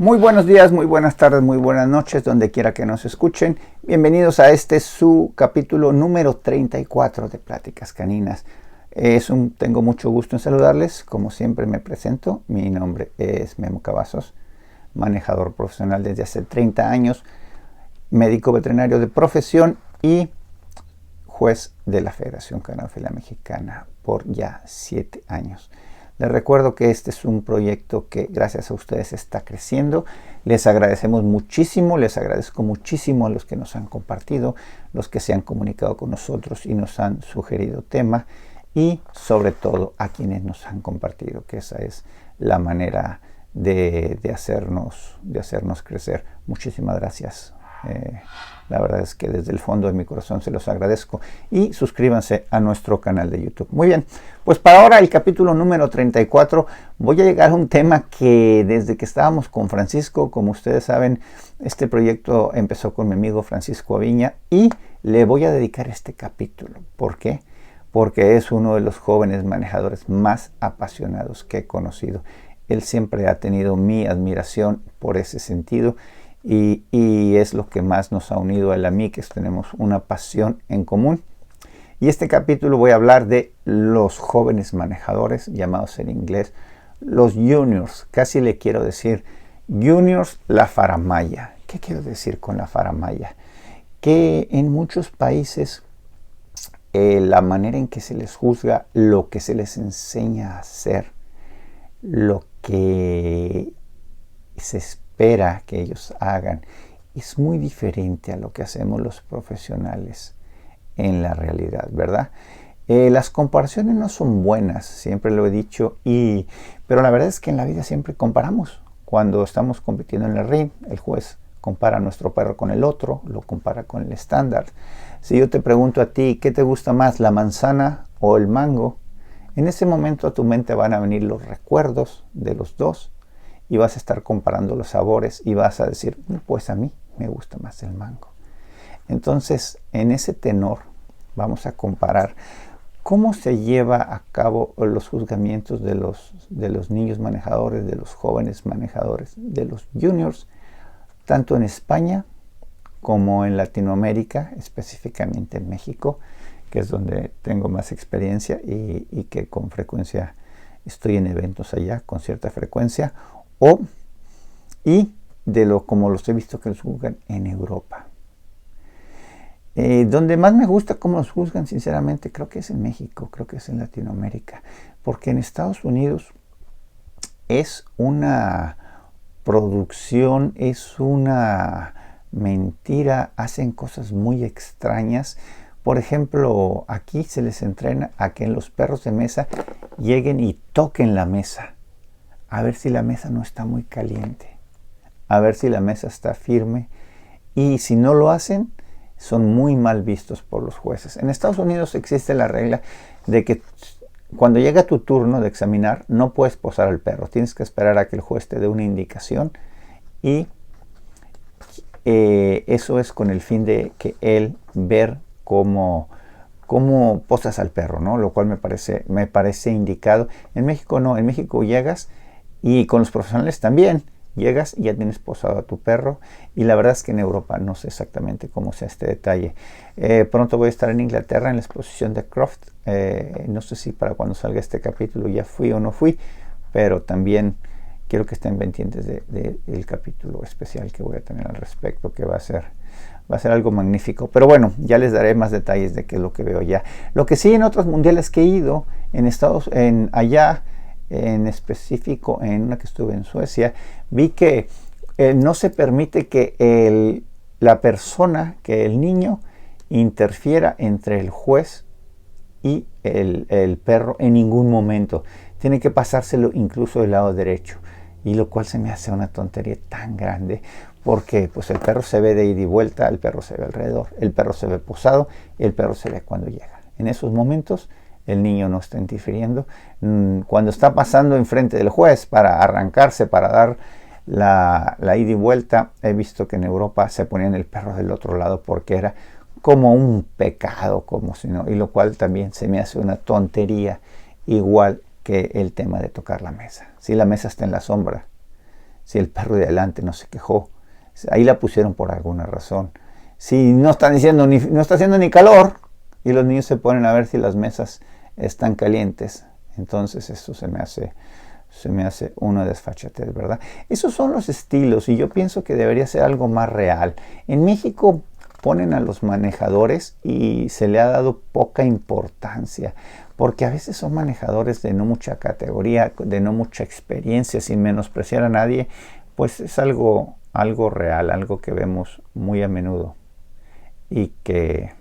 Muy buenos días, muy buenas tardes, muy buenas noches, donde quiera que nos escuchen. Bienvenidos a su capítulo número 34 de Pláticas Caninas. Tengo mucho gusto en saludarles. Como siempre me presento. Mi nombre es Memo Cavazos, manejador profesional desde hace 30 años, médico veterinario de profesión y juez de la Federación Canófila Mexicana por ya 7 años. Les recuerdo que este es un proyecto que gracias a ustedes está creciendo. Les agradecemos muchísimo, les agradezco muchísimo a los que nos han compartido, los que se han comunicado con nosotros y nos han sugerido tema y sobre todo a quienes nos han compartido, que esa es la manera de hacernos crecer. Muchísimas gracias. La verdad es que desde el fondo de mi corazón se los agradezco y suscríbanse a nuestro canal de YouTube. Muy bien, pues para ahora el capítulo número 34 voy a llegar a un tema que desde que estábamos con Francisco, como ustedes saben, este proyecto empezó con mi amigo Francisco Aviña y le voy a dedicar este capítulo. ¿Por qué? Porque es uno de los jóvenes manejadores más apasionados que he conocido. Él siempre ha tenido mi admiración por ese sentido. Y es lo que más nos ha unido a él y a mí, que tenemos una pasión en común. Y este capítulo voy a hablar de los jóvenes manejadores, llamados en inglés los juniors. Casi le quiero decir juniors la faramalla. ¿Qué quiero decir con la faramalla? Que en muchos países la manera en que se les juzga, lo que se les enseña a hacer, lo que se espera que ellos hagan, es muy diferente a lo que hacemos los profesionales en la realidad, ¿verdad? Las comparaciones no son buenas, siempre lo he dicho, pero la verdad es que en la vida siempre comparamos. Cuando estamos compitiendo en el ring, el juez compara a nuestro perro con el otro, lo compara con el estándar. Si yo te pregunto a ti, ¿qué te gusta más, la manzana o el mango? En ese momento a tu mente van a venir los recuerdos de los dos y vas a estar comparando los sabores y vas a decir, pues a mí me gusta más el mango. Entonces, en ese tenor vamos a comparar cómo se lleva a cabo los juzgamientos de los niños manejadores, de los jóvenes manejadores, de los juniors, tanto en España como en Latinoamérica, específicamente en México, que es donde tengo más experiencia y que con frecuencia estoy en eventos allá, con cierta frecuencia, como los he visto que los juzgan en Europa. Donde más me gusta cómo los juzgan, sinceramente, creo que es en México, creo que es en Latinoamérica, porque en Estados Unidos es una producción, es una mentira, hacen cosas muy extrañas. Por ejemplo, aquí se les entrena a que los perros de mesa lleguen y toquen la mesa, a ver si la mesa no está muy caliente, a ver si la mesa está firme, y si no lo hacen, son muy mal vistos por los jueces. En Estados Unidos existe la regla de que cuando llega tu turno de examinar, no puedes posar al perro, tienes que esperar a que el juez te dé una indicación, y eso es con el fin de que él ver cómo posas al perro, ¿no? Lo cual me parece indicado. En México no, en México llegas, y con los profesionales también, llegas y ya tienes posado a tu perro, y la verdad es que en Europa no sé exactamente cómo sea este detalle. Pronto voy a estar en Inglaterra en la exposición de Croft, no sé si para cuando salga este capítulo ya fui o no fui, pero también quiero que estén pendientes del capítulo especial que voy a tener al respecto, que va a ser algo magnífico. Pero bueno, ya les daré más detalles de qué es lo que veo allá. Lo que sí, en otros mundiales que he ido, allá, en específico en una que estuve en Suecia, vi que no se permite que el niño interfiera entre el juez y el perro en ningún momento. Tiene que pasárselo incluso del lado derecho, y lo cual se me hace una tontería tan grande, porque pues el perro se ve de ida y vuelta, el perro se ve alrededor, el perro se ve posado, el perro se ve cuando llega. En esos momentos el niño no está interfiriendo. Cuando está pasando enfrente del juez para arrancarse, para dar la ida y vuelta, he visto que en Europa se ponían el perro del otro lado porque era como un pecado, como si no, y lo cual también se me hace una tontería, igual que el tema de tocar la mesa. Si la mesa está en la sombra, si el perro de adelante no se quejó. Ahí la pusieron por alguna razón. Si no está haciendo ni calor y los niños se ponen a ver si las mesas están calientes, entonces eso se me hace una desfachatez, ¿verdad? Esos son los estilos y yo pienso que debería ser algo más real. En México ponen a los manejadores y se le ha dado poca importancia, porque a veces son manejadores de no mucha categoría, de no mucha experiencia, sin menospreciar a nadie, pues es algo real, algo que vemos muy a menudo y que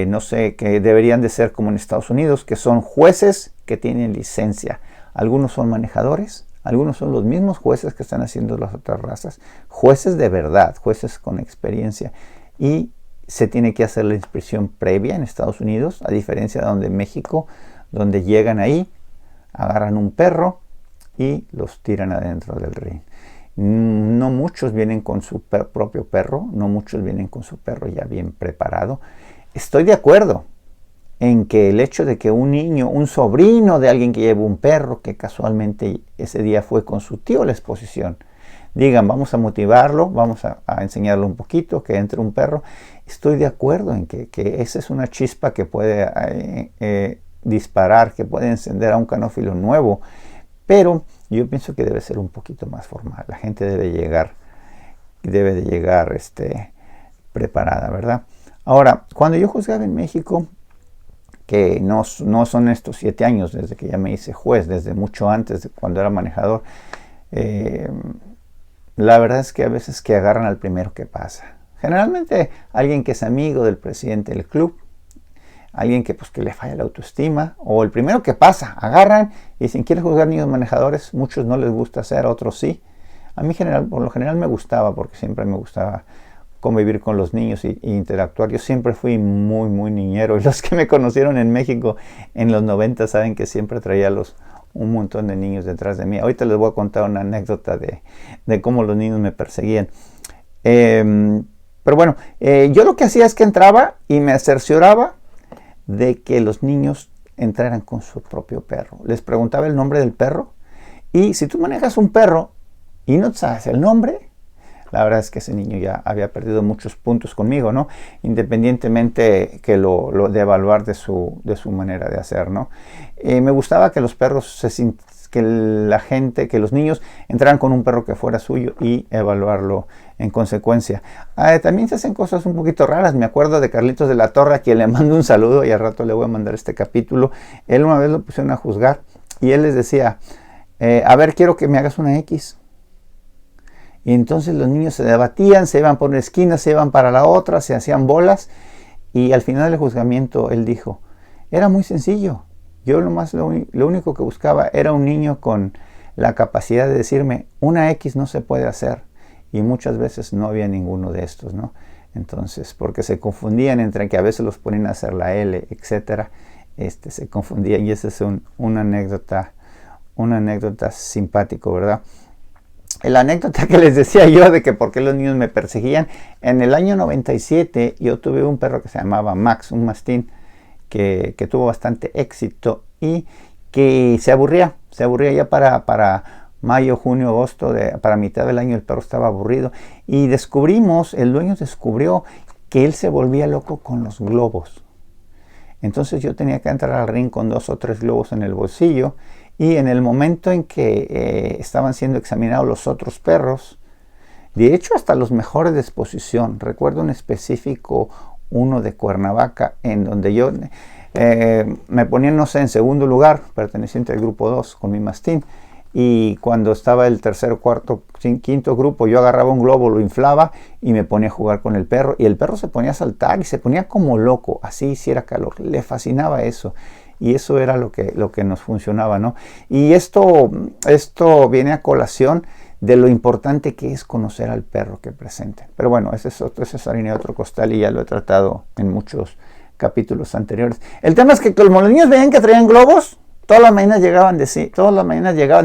no sé, que deberían de ser como en Estados Unidos, que son jueces que tienen licencia. Algunos son manejadores, algunos son los mismos jueces que están haciendo las otras razas, jueces de verdad, jueces con experiencia, y se tiene que hacer la inscripción previa en Estados Unidos, a diferencia de donde en México, donde llegan ahí, agarran un perro y los tiran adentro del ring. No muchos vienen con su propio perro, no muchos vienen con su perro ya bien preparado. Estoy de acuerdo en que el hecho de que un niño, un sobrino de alguien que lleva un perro, que casualmente ese día fue con su tío a la exposición, digan, vamos a motivarlo, vamos a enseñarle un poquito, que entre un perro. Estoy de acuerdo en que esa es una chispa que puede disparar, que puede encender a un canófilo nuevo, pero yo pienso que debe ser un poquito más formal. La gente debe de llegar preparada, ¿verdad? Ahora, cuando yo juzgaba en México, que no son estos 7 años desde que ya me hice juez, desde mucho antes de cuando era manejador, la verdad es que a veces que agarran al primero que pasa. Generalmente alguien que es amigo del presidente del club, alguien que le falla la autoestima, o el primero que pasa, agarran y dicen, ¿quieres juzgar niños manejadores? Muchos no les gusta hacer, otros sí. A mí por lo general me gustaba, porque siempre me gustaba convivir con los niños e interactuar. Yo siempre fui muy, muy niñero, y los que me conocieron en México en los 90 saben que siempre traía un montón de niños detrás de mí. Ahorita les voy a contar una anécdota de cómo los niños me perseguían. Pero bueno, yo lo que hacía es que entraba y me cercioraba de que los niños entraran con su propio perro. Les preguntaba el nombre del perro, y si tú manejas un perro y no sabes el nombre, la verdad es que ese niño ya había perdido muchos puntos conmigo, ¿no? Independientemente que de evaluar de su manera de hacer, ¿no? Me gustaba que los perros que los niños entraran con un perro que fuera suyo y evaluarlo en consecuencia. También se hacen cosas un poquito raras. Me acuerdo de Carlitos de la Torre, a quien le mando un saludo, y al rato le voy a mandar este capítulo. Él una vez lo pusieron a juzgar y él les decía, a ver, quiero que me hagas una X. Y entonces los niños se debatían, se iban por una esquina, se iban para la otra, se hacían bolas, y al final del juzgamiento él dijo, era muy sencillo. Yo lo único que buscaba era un niño con la capacidad de decirme, una X no se puede hacer. Y muchas veces no había ninguno de estos, ¿no? Entonces, porque se confundían entre que a veces los ponían a hacer la L, etcétera, se confundían, y esa es una anécdota simpático, ¿verdad? La anécdota que les decía yo de que por qué los niños me perseguían, en el año 97 yo tuve un perro que se llamaba Max, un mastín, que tuvo bastante éxito y que se aburría ya para mayo, junio, agosto, para mitad del año el perro estaba aburrido, y el dueño descubrió que él se volvía loco con los globos. Entonces yo tenía que entrar al ring con 2 o 3 globos en el bolsillo, y en el momento en que estaban siendo examinados los otros perros, de hecho hasta los mejores de exposición, recuerdo en específico uno de Cuernavaca, en donde yo me ponía, no sé, en segundo lugar, perteneciente al grupo 2 con mi mastín, y cuando estaba el tercer, cuarto, quinto grupo, yo agarraba un globo, lo inflaba y me ponía a jugar con el perro, y el perro se ponía a saltar y se ponía como loco, así hiciera calor, le fascinaba eso. Y eso era lo que nos funcionaba, ¿no? Y esto viene a colación de lo importante que es conocer al perro que presente. Pero bueno, esa es harina de otro costal, y ya lo he tratado en muchos capítulos anteriores. El tema es que como los niños veían que traían globos, todas las mañanas llegaban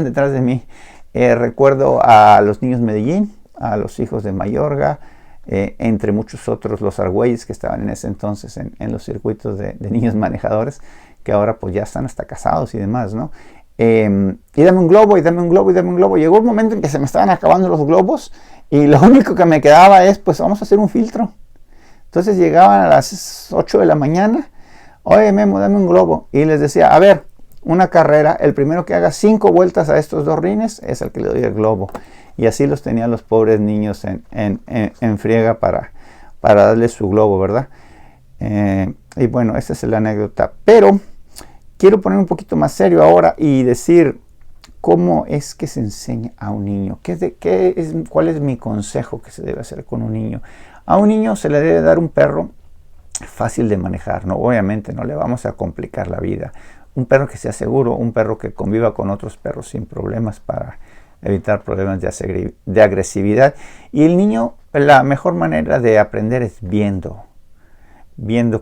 detrás de mí. Recuerdo a los niños Medellín, a los hijos de Mayorga, entre muchos otros, los Argüelles, que estaban en ese entonces en los circuitos de niños manejadores, que ahora pues ya están hasta casados y demás, ¿no? y dame un globo, y dame un globo, y dame un globo. Llegó un momento en que se me estaban acabando los globos y lo único que me quedaba es, pues vamos a hacer un filtro. Entonces llegaban a las 8 de la mañana, oye Memo, dame un globo. Y les decía, a ver, una carrera, el primero que haga 5 vueltas a estos 2 rines es el que le doy el globo. Y así los tenía los pobres niños en friega para darles su globo, ¿verdad? Y bueno, esa es la anécdota. Pero quiero poner un poquito más serio ahora y decir cómo es que se enseña a un niño. ¿Cuál es mi consejo que se debe hacer con un niño? A un niño se le debe dar un perro fácil de manejar, ¿no? Obviamente no le vamos a complicar la vida. Un perro que sea seguro, un perro que conviva con otros perros sin problemas para evitar problemas de agresividad. Y el niño, la mejor manera de aprender es viendo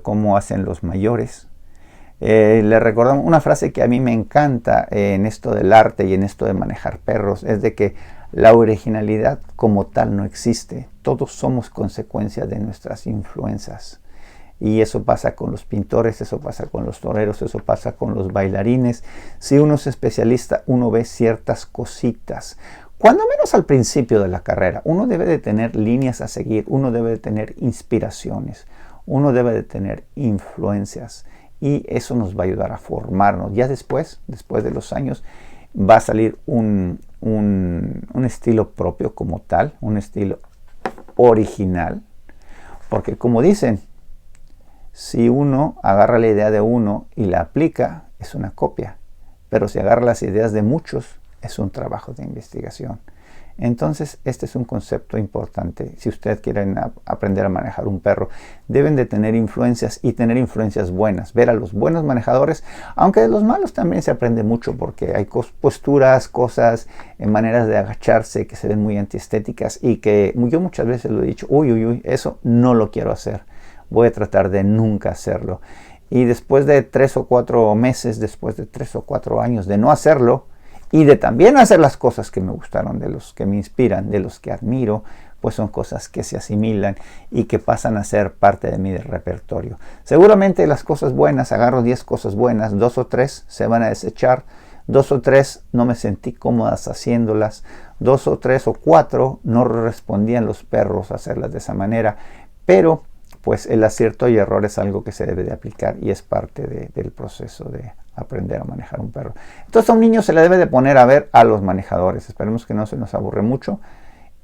cómo hacen los mayores. Le recordamos una frase que a mí me encanta en esto del arte y en esto de manejar perros, es de que la originalidad como tal no existe. Todos somos consecuencia de nuestras influencias. Y eso pasa con los pintores, eso pasa con los toreros, eso pasa con los bailarines. Si uno es especialista, uno ve ciertas cositas. Cuando menos al principio de la carrera, uno debe de tener líneas a seguir, uno debe de tener inspiraciones, uno debe de tener influencias. Y eso nos va a ayudar a formarnos. Ya después de los años, va a salir un estilo propio como tal, un estilo original. Porque como dicen, si uno agarra la idea de uno y la aplica, es una copia. Pero si agarra las ideas de muchos, es un trabajo de investigación. Entonces, este es un concepto importante. Si ustedes quieren aprender a manejar un perro, deben de tener influencias y tener influencias buenas. Ver a los buenos manejadores, aunque de los malos también se aprende mucho porque hay posturas, cosas, maneras de agacharse que se ven muy antiestéticas y que yo muchas veces lo he dicho, uy, eso no lo quiero hacer. Voy a tratar de nunca hacerlo. Y después de 3 o 4 meses, después de 3 o 4 años de no hacerlo, y de también hacer las cosas que me gustaron, de los que me inspiran, de los que admiro, pues son cosas que se asimilan y que pasan a ser parte de mi repertorio. Seguramente las cosas buenas, agarro 10 cosas buenas, 2 o 3 se van a desechar, 2 o 3 no me sentí cómodas haciéndolas, 2 o 3 o 4 no respondían los perros a hacerlas de esa manera, pero pues el acierto y error es algo que se debe de aplicar y es parte del proceso de aprender a manejar un perro. Entonces a un niño se le debe de poner a ver a los manejadores. Esperemos que no se nos aburre mucho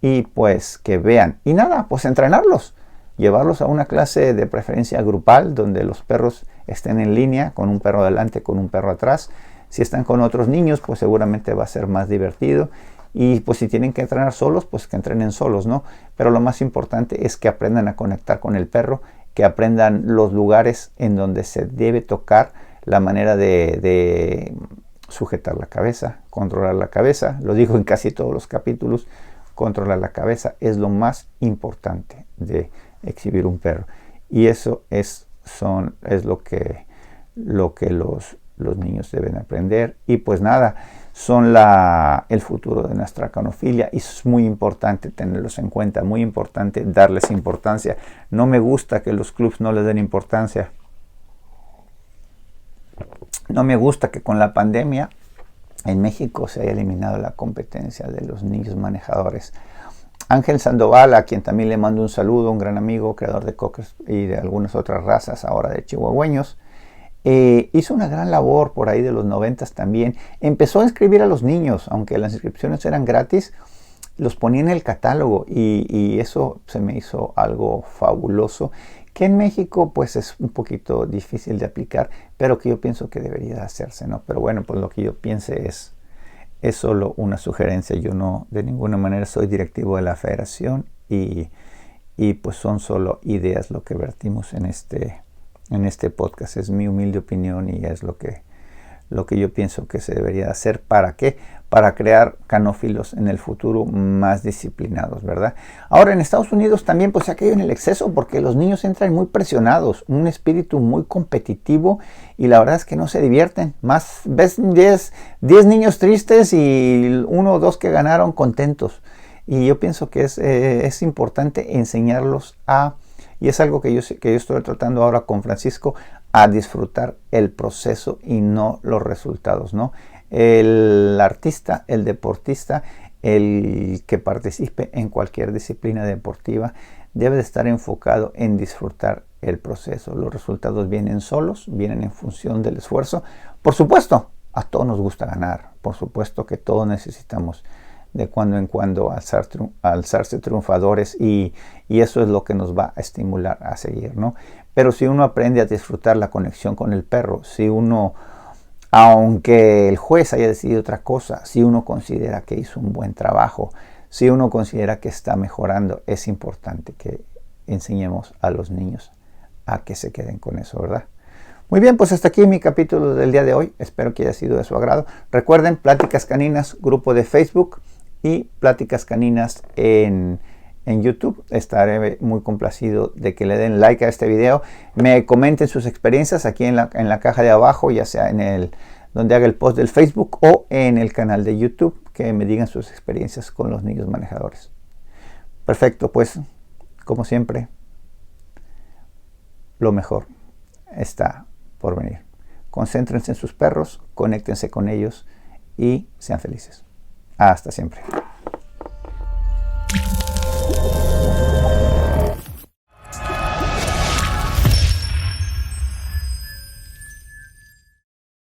y pues que vean. Y nada, pues entrenarlos. Llevarlos a una clase de preferencia grupal donde los perros estén en línea con un perro adelante, con un perro atrás. Si están con otros niños, pues seguramente va a ser más divertido. Y pues si tienen que entrenar solos, pues que entrenen solos, ¿no? Pero lo más importante es que aprendan a conectar con el perro, que aprendan los lugares en donde se debe tocar, la manera de sujetar la cabeza, controlar la cabeza. Lo digo en casi todos los capítulos, controlar la cabeza es lo más importante de exhibir un perro. Y eso es lo que los niños deben aprender. Y pues nada, son el futuro de nuestra canofilia y es muy importante tenerlos en cuenta, muy importante darles importancia. No me gusta que los clubs no les den importancia. No me gusta que con la pandemia en México se haya eliminado la competencia de los niños manejadores. Ángel Sandoval, a quien también le mando un saludo, un gran amigo, creador de cockers y de algunas otras razas, ahora de chihuahueños, hizo una gran labor por ahí de los 90s también. Empezó a inscribir a los niños, aunque las inscripciones eran gratis, los ponía en el catálogo y eso se me hizo algo fabuloso, que en México pues es un poquito difícil de aplicar, pero que yo pienso que debería de hacerse, ¿no? Pero bueno, pues lo que yo piense es solo una sugerencia. Yo no de ninguna manera soy directivo de la federación y pues son solo ideas lo que vertimos en este podcast. Es mi humilde opinión y es lo que yo pienso que se debería hacer. ¿Para qué? Para crear canófilos en el futuro más disciplinados, ¿verdad? Ahora en Estados Unidos también pues se ha caído en el exceso porque los niños entran muy presionados, un espíritu muy competitivo y la verdad es que no se divierten. Ves 10 niños tristes y 1 o 2 que ganaron contentos. Y yo pienso que es importante enseñarlos y es algo que yo estoy tratando ahora con Francisco, a disfrutar el proceso y no los resultados, ¿no? El artista, el deportista, el que participe en cualquier disciplina deportiva debe de estar enfocado en disfrutar el proceso. Los resultados vienen solos, vienen en función del esfuerzo. Por supuesto, a todos nos gusta ganar. Por supuesto que todos necesitamos de cuando en cuando alzarse triunfadores y eso es lo que nos va a estimular a seguir, ¿no? Pero si uno aprende a disfrutar la conexión con el perro, si uno, aunque el juez haya decidido otra cosa, si uno considera que hizo un buen trabajo, si uno considera que está mejorando, es importante que enseñemos a los niños a que se queden con eso, ¿verdad? Muy bien, pues hasta aquí mi capítulo del día de hoy. Espero que haya sido de su agrado. Recuerden, Pláticas Caninas, grupo de Facebook y Pláticas Caninas en YouTube. Estaré muy complacido de que le den like a este video. Me comenten sus experiencias aquí en la caja de abajo, ya sea donde haga el post del Facebook o en el canal de YouTube, que me digan sus experiencias con los niños manejadores. Perfecto, pues, como siempre, lo mejor está por venir. Concéntrense en sus perros, conéctense con ellos y sean felices. Hasta siempre.